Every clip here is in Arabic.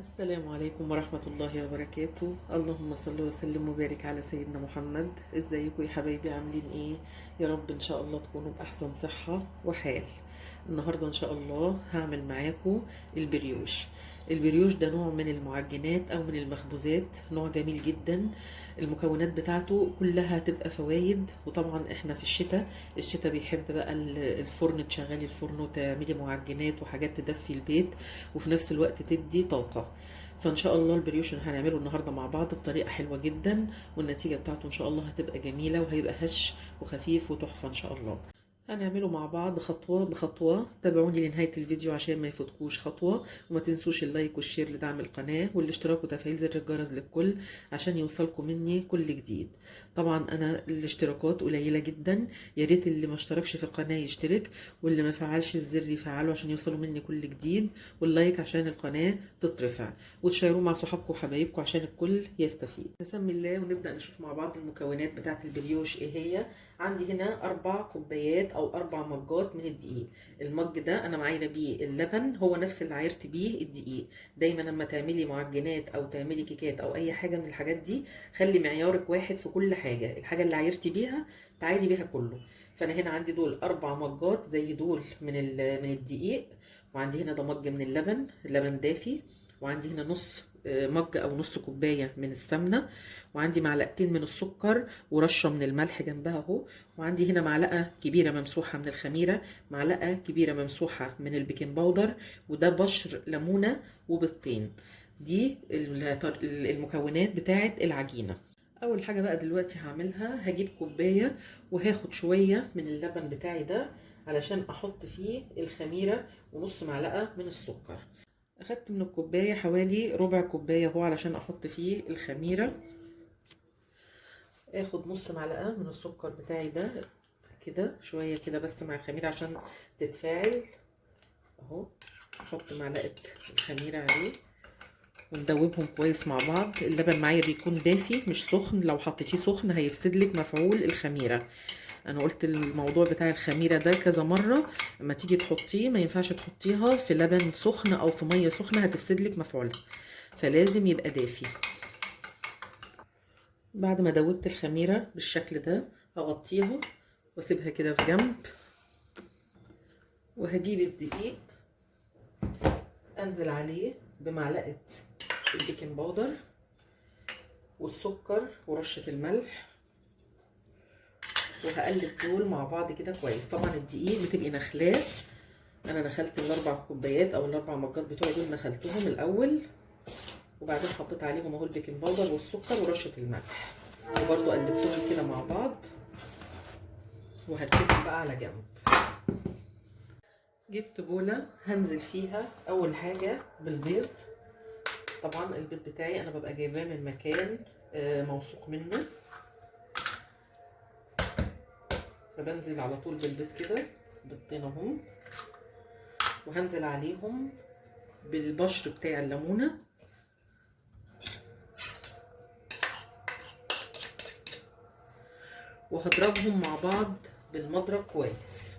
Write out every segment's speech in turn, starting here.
السلام عليكم ورحمة الله وبركاته. اللهم صل وسلم وبارك على سيدنا محمد. ازيكم يا حبايبي، عاملين ايه؟ يا رب ان شاء الله تكونوا بأحسن صحة وحال. النهاردة ان شاء الله هعمل معاكم البريوش. البريوش ده نوع من المعجنات او من المخبوزات، نوع جميل جدا. المكونات بتاعته كلها تبقى فوايد، وطبعا احنا في الشتاء بيحب بقى الفرن، تشغلي الفرن وتعملي معجنات وحاجات تدفي البيت وفي نفس الوقت تدي طاقة. فان شاء الله البريوش اللي هنعمله النهارده مع بعض بطريقه حلوه جدا، والنتيجه بتاعته ان شاء الله هتبقى جميله وهيبقى هش وخفيف وتحفه ان شاء الله. هنعمله مع بعض خطوة بخطوة، تابعوني لنهاية الفيديو عشان ما يفوتكوش خطوة، وما تنسوش اللايك والشير لدعم القناة والاشتراك وتفعيل زر الجرس للكل عشان يوصلكم مني كل جديد. طبعا انا الاشتراكات قليلة جدا، يا ريت اللي ما اشتركش في القناة يشترك، واللي ما فعلش الزر يفعله عشان يوصلوا مني كل جديد، واللايك عشان القناة تترفع، وتشيروه مع صحابكم وحبايبكم عشان الكل يستفيد. بسم الله ونبدأ نشوف مع بعض المكونات بتاعة البريوش ايه هي. عندي هنا 4 كوبايات او 4 مجات من الدقيق. المج ده انا معايره بيه اللبن، هو نفس اللي عايرت بيه الدقيق. دايما لما تعملي معجنات او تعملي كيكات او اي حاجه من الحاجات دي، خلي معيارك واحد في كل حاجه، الحاجه اللي عايرتي بيها تعايري بيها كله. فانا هنا عندي دول 4 مجات زي دول من الدقيق، وعندي هنا ده مج من اللبن دافي، وعندي هنا نص مج او نص كوبايه من السمنه، وعندي معلقتين من السكر ورشه من الملح جنبها اهو، وعندي هنا معلقه كبيره ممسوحه من الخميره، معلقه كبيره ممسوحه من البيكنج باودر، وده بشر ليمونه وبيضتين. دي المكونات بتاعه العجينه. اول حاجه بقى دلوقتي هعملها، هجيب كوبايه وهاخد شويه من اللبن بتاعي ده علشان احط فيه الخميره ونص معلقه من السكر. اخدت من الكوبايه حوالي ربع كوبايه اهو علشان احط فيه الخميره. اخد نص معلقه من السكر بتاعي ده كده شويه كده بس مع الخميره عشان تتفاعل اهو. احط معلقه الخميره عليه وندوبهم كويس مع بعض. اللبن معايا بيكون دافي مش سخن، لو حطيتيه سخن هيفسد لك مفعول الخميره. انا قلت الموضوع بتاع الخميره ده كذا مره، لما تيجي تحطيه ما ينفعش تحطيها في لبن سخن او في ميه سخنه، هتفسد لك مفعولها، فلازم يبقى دافي. بعد ما دوبت الخميره بالشكل ده اغطيها واسيبها كده في جنب، وهجيب الدقيق انزل عليه بمعلقه البيكنج باودر والسكر ورشه الملح، وهقلب دول مع بعض كده كويس. طبعا الدقيق بتبقي نخلاه، انا نخلت الاربع كوبايات او الاربع مجات بتوعي دول، نخلتهم الاول وبعدين حطيت عليهم اهو البيكنج باودر والسكر ورشه الملح، وبرده قلبتهم كده مع بعض وهركنهم بقى على جنب. جبت بوله هنزل فيها اول حاجه بالبيض. طبعا البيض بتاعي انا ببقى جايباه من مكان موثوق منه، فبنزل على طول بالبيض كده، بيضتين اهم، وهنزل عليهم بالبشر بتاع الليمونه، وهضربهم مع بعض بالمضرب كويس.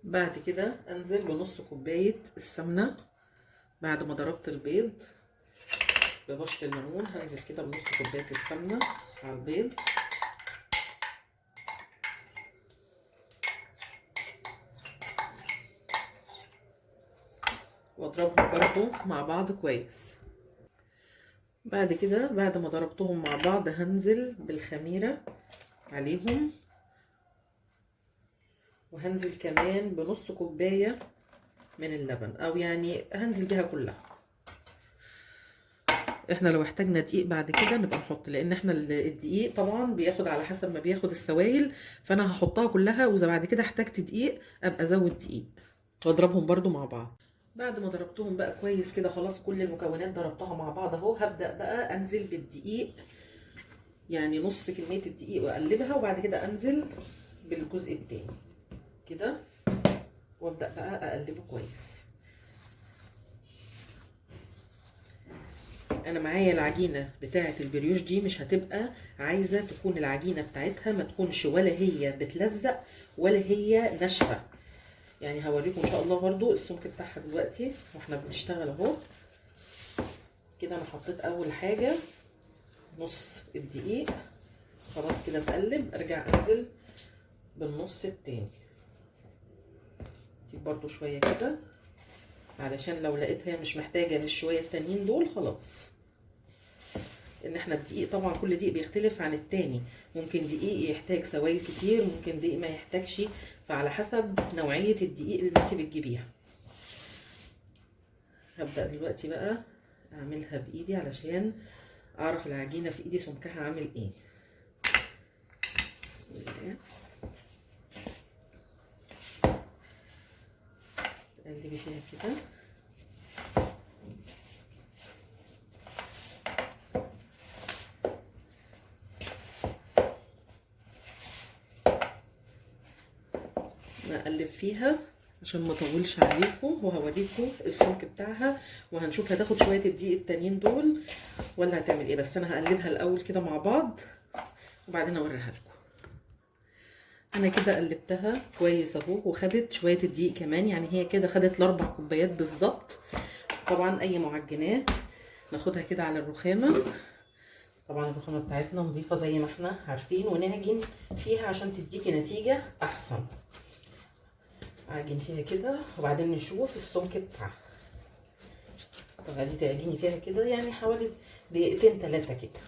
بعد كده انزل بنص كوبايه السمنه بعد ما ضربت البيض ببشر الليمون، هنزل كده بنص كوبايه السمنه على البيض، واضربهم برضو مع بعض كويس. بعد كده بعد ما ضربتهم مع بعض هنزل بالخميره عليهم، وهنزل كمان بنص كوبايه من اللبن، او يعني هنزل بيها كلها. احنا لو احتاجنا دقيق بعد كده نبقى نحط، لان احنا الدقيق طبعا بياخد على حسب ما بياخد السوائل، فانا هحطها كلها، واذا بعد كده احتجت دقيق ابقى ازود دقيق، واضربهم برضو مع بعض. بعد ما ضربتهم بقى كويس كده خلاص، كل المكونات ضربتها مع بعض اهو، هبدأ بقى انزل بالدقيق، يعني نص كمية الدقيق واقلبها، وبعد كده انزل بالجزء التاني كده، وابدأ بقى اقلبه كويس. انا معايا العجينه بتاعه البريوش دي مش هتبقى عايزه تكون العجينه بتاعتها ما تكونش ولا هي بتلزق ولا هي ناشفه، يعني هوريكم ان شاء الله برضو السمك بتاعها دلوقتي واحنا بنشتغل اهو. كده انا حطيت اول حاجه نص الدقيق، خلاص كده بقلب، ارجع انزل بالنص التاني، سيب برضو شويه كده علشان لو لقيتها مش محتاجه للشويه التانيين دول خلاص. ان احنا الدقيق طبعا كل دقيق بيختلف عن التاني، ممكن دقيق يحتاج سوائل كتير، ممكن دقيق ما يحتاجش، فعلى حسب نوعيه الدقيق اللي انت بتجيبيها. هبدأ دلوقتي بقى اعملها بايدي علشان اعرف العجينه في ايدي سمكها عامل ايه. بسم الله. تقلبي فيها كده اقلب فيها عشان ما اطولش عليكم، وهوريكم السمك بتاعها وهنشوف هتاخد شويه الدقيق التانيين دول ولا هتعمل ايه. بس انا هقلبها الاول كده مع بعض وبعدين اوريها لكم. انا كده قلبتها كويس اهو، وخدت شويه الدقيق كمان، يعني هي كده خدت ال4 كوبايات بالظبط. طبعا اي معجنات ناخدها كده على الرخامه، طبعا الرخامه بتاعتنا نظيفه زي ما احنا عارفين، ونعجن فيها عشان تديكي نتيجه احسن. اعجن فيها كده وبعدين نشوف السمك بتاعها. تقعدي تعجني فيها كده يعني حوالي دقيقتين 3 كده.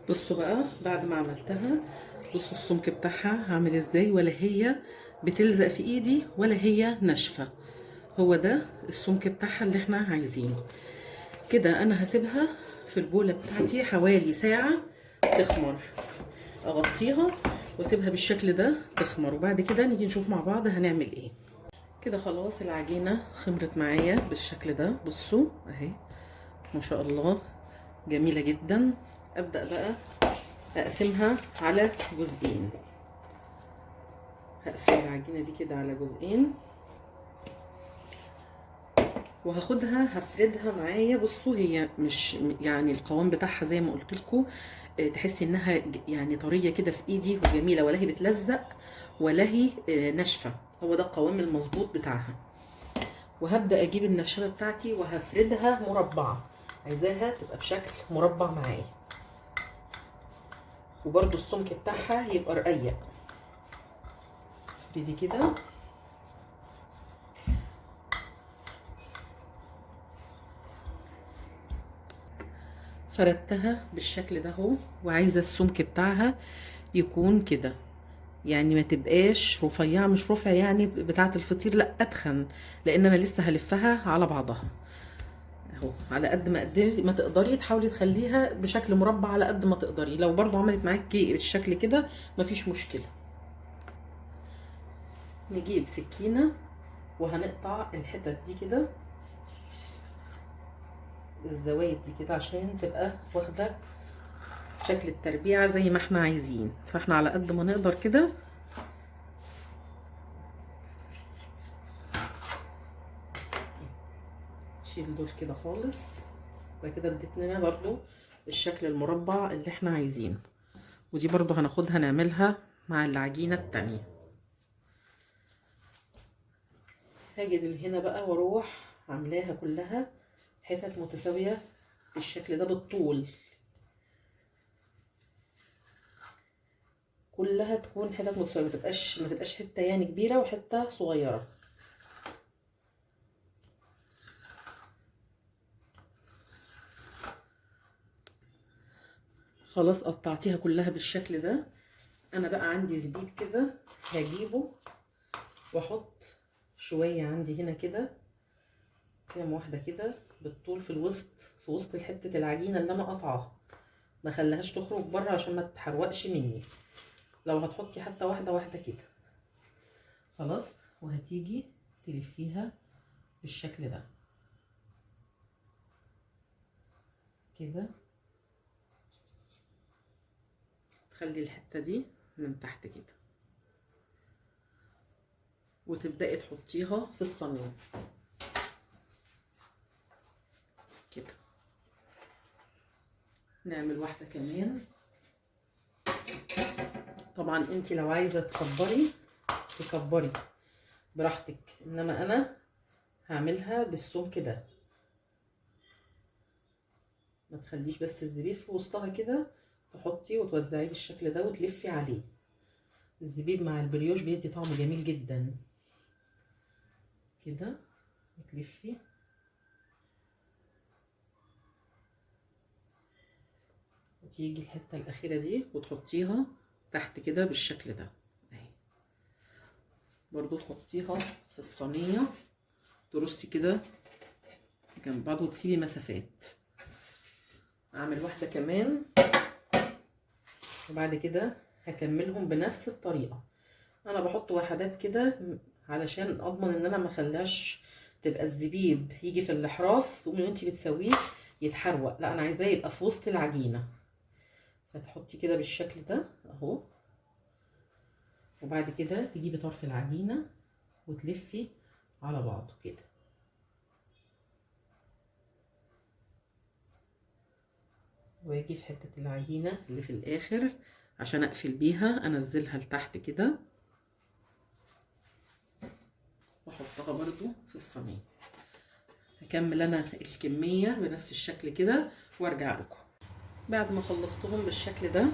بصوا بقى بعد ما عملتها، بصوا السمك بتاعها عامل ازاي، ولا هي بتلزق في ايدي ولا هي ناشفه. هو ده السمك بتاعها اللي احنا عايزينه. كده انا هسيبها في البوله بتاعتي حوالي ساعه تخمر، اغطيها واسيبها بالشكل ده تخمر، وبعد كده نيجي نشوف مع بعض هنعمل ايه. كده خلاص العجينه خمرت معايا بالشكل ده، بصوا اهي ما شاء الله جميله جدا. ابدا بقى اقسمها على جزئين. هقسم العجينه دي كده على جزئين وهاخدها هفردها معايا. بصوا هي مش يعني القوام بتاعها زي ما قلت لكم، تحسي انها يعني طريه كده في ايدي وجميله، ولا هي بتلزق ولا هي ناشفه. هو ده القوام المظبوط بتاعها. وهبدا اجيب النشابه بتاعتي وهفردها مربعه، عايزاها تبقى بشكل مربع معايا، وبرده السمك بتاعها يبقى رقيق. افردي كده فردتها بالشكل ده اهو، وعايزه السمك بتاعها يكون كده، يعني ما تبقاش رفيعه، مش رفع يعني بتاعه الفطير، لا اتخن، لان انا لسه هلفها على بعضها اهو. على قد ما تقدري تحاولي تخليها بشكل مربع على قد ما تقدري. لو برضو عملت معاكي بالشكل كده مفيش مشكله. نجيب سكينه وهنقطع الحتت دي كده، الزوايد دي كده، عشان تبقى واخده شكل التربيعه زي ما احنا عايزين. فاحنا على قد ما نقدر كده نشيل دول كده خالص. وبعد كده اديتنا برضو الشكل المربع اللي احنا عايزينه. ودي برضو هناخدها نعملها مع العجينه التانية. هاجي هنا بقى واروح عاملاها كلها حتت متساويه بالشكل ده بالطول، كلها تكون حتت متساويه، ما تبقاش حته يعني كبيره وحته صغيره. خلاص قطعتيها كلها بالشكل ده. انا بقى عندي زبيب كده هجيبه واحط شويه عندي هنا كده، كام واحده كده بالطول في الوسط، في وسط حته العجينه اللي انا قاطعاها، ما خليهاش تخرج بره عشان ما تتحرقش مني. لو هتحطي حتى واحده واحده كده خلاص. وهتيجي تلفيها بالشكل ده كده، تخلي الحته دي من تحت كده، وتبداي تحطيها في الصينيه كده. نعمل واحده كمان طبعا انت لو عايزه تكبري تكبري براحتك، انما انا هعملها بالسمك ده. ما تخليش بس الزبيب في وسطها كده، تحطي وتوزعيه بالشكل ده وتلفي عليه. الزبيب مع البريوش بيدي طعم جميل جدا كده. وتلفي وتيجي الحته الاخيره دي وتحطيها تحت كده بالشكل ده اهي. برضو تحطيها في الصينيه، ترصي كده جنب بعض وتسيبي مسافات. اعمل واحده كمان وبعد كده هكملهم بنفس الطريقه. انا بحط وحدات كده علشان اضمن ان انا ما اخليهاش تبقى الزبيب يجي في الاحراف تقومي وانتي بتسويه يتحروق، لا انا عايزاه يبقى في وسط العجينه. فتحطي كده بالشكل ده اهو، وبعد كده تجيبي طرف العجينه وتلفي على بعضه كده. واجي في حته العجينه اللي في الاخر عشان اقفل بيها انزلها لتحت كده واحطها برضو في الصينيه. هكمل انا الكميه بنفس الشكل كده وارجع لكم. بعد ما خلصتهم بالشكل ده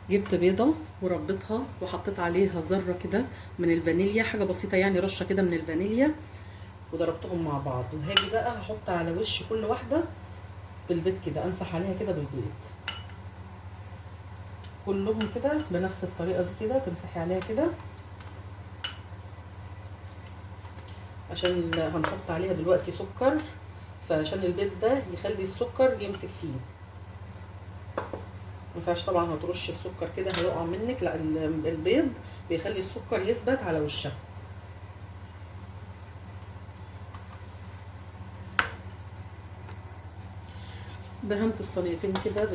جبت بيضه وربيتها وحطيت عليها ذره كده من الفانيليا، حاجه بسيطه يعني، رشه كده من الفانيليا، وضربتهم مع بعض. وهاجي بقى هحط على وش كل واحده بالبيض كده، امسح عليها كده بالبيض كلهم كده بنفس الطريقه دي كده، تمسحي عليها كده عشان هنحط عليها دلوقتي سكر، فعشان البيض ده يخلي السكر يمسك فيه. مينفعش طبعا هترش السكر كده هيقع منك، لا البيض بيخلي السكر يثبت على وشها. دهنت الصينيتين كده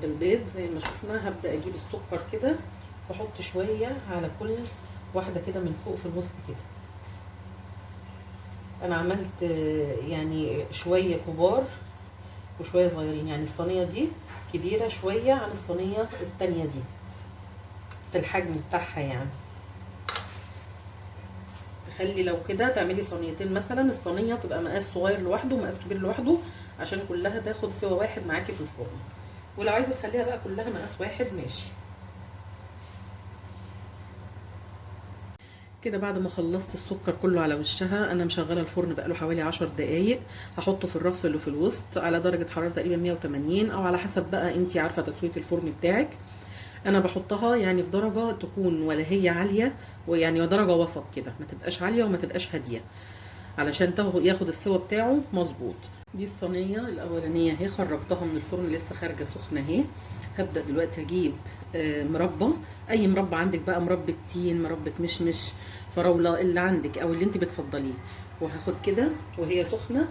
بالبيض زي ما شفنا. هبدا اجيب السكر كده واحط شويه على كل واحده كده من فوق في الوسط كده. انا عملت يعني شويه كبار وشويه صغيرين، يعني الصينيه دي كبيره شويه عن الصينيه التانيه دي في الحجم بتاعها. يعني تخلي لو كده تعملي صينيتين مثلا، الصينيه تبقى مقاس صغير لوحده ومقاس كبير لوحده عشان كلها تاخد سوا واحد معاكي في الفرن. ولو عايزه تخليها بقى كلها مقاس واحد ماشي كده. بعد ما خلصت السكر كله على وشها انا مشغله الفرن بقاله حوالي 10 دقايق. هحطه في الرف اللي في الوسط على درجه حراره تقريبا 180 او على حسب بقى انتي عارفه تسويه الفرن بتاعك. انا بحطها يعني في درجه تكون ولا هي عاليه ويعني درجه وسط كده، ما تبقاش عاليه وما تبقاش هاديه علشان ياخد السوا بتاعه مظبوط. دي الصينيه الاولانيه اهي، خرجتها من الفرن لسه خارجه سخنه اهي. هبدا دلوقتي اجيب مربى، اي مربى عندك بقى، مربى تين، مربى مشمش، فراوله، اللي عندك او اللي انت بتفضليه. وهاخد كده وهي سخنه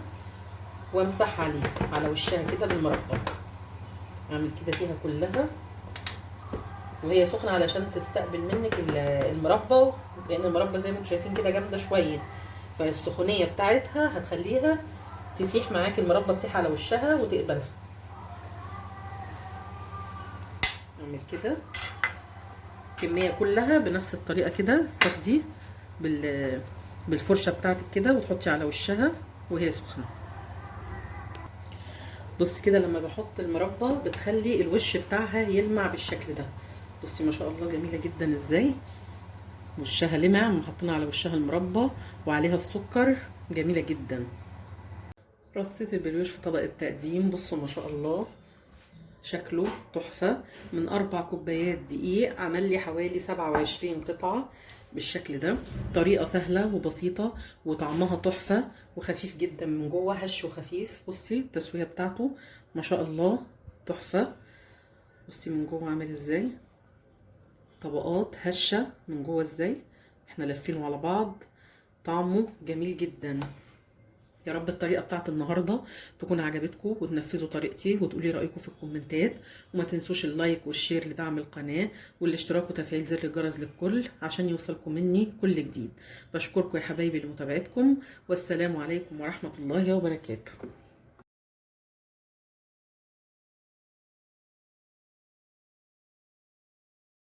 وامسح عليها على وشها كده بالمربى. اعمل كده فيها كلها وهي سخنه علشان تستقبل منك المربى، لان المربى زي ما انتم شايفين كده جامده شويه، فالسخونيه بتاعتها هتخليها تسيح معاكي، المربى تسيح على وشها وتقبلها. اعمل كده الكميه كلها بنفس الطريقه كده، تاخدي بالفرشه بتاعتك كده وتحطي على وشها وهي سخنه. بصي كده لما بحط المربى بتخلي الوش بتاعها يلمع بالشكل ده. بصي ما شاء الله جميله جدا ازاي، وشها لمع، حطينا على وشها المربى وعليها السكر، جميله جدا. رصيت البريوش في طبق التقديم. بصوا ما شاء الله شكله تحفه. من 4 كوبايات دقيق عمل لي حوالي 27 قطعه بالشكل ده. طريقه سهله وبسيطه وطعمها تحفه وخفيف جدا من جوه، هش وخفيف. بصي التسويه بتاعته ما شاء الله تحفه. بصي من جوه عامل ازاي، طبقات هشه من جوه ازاي، احنا لفينه على بعض، طعمه جميل جدا. يا رب الطريقه بتاعت النهارده تكون عجبتكم وتنفذوا طريقتي وتقولي رايكم في الكومنتات. وما تنسوش اللايك والشير لدعم القناه والاشتراك وتفعيل زر الجرس للكل عشان يوصلكم مني كل جديد. بشكركم يا حبايبي لمتابعتكم، والسلام عليكم ورحمه الله وبركاته.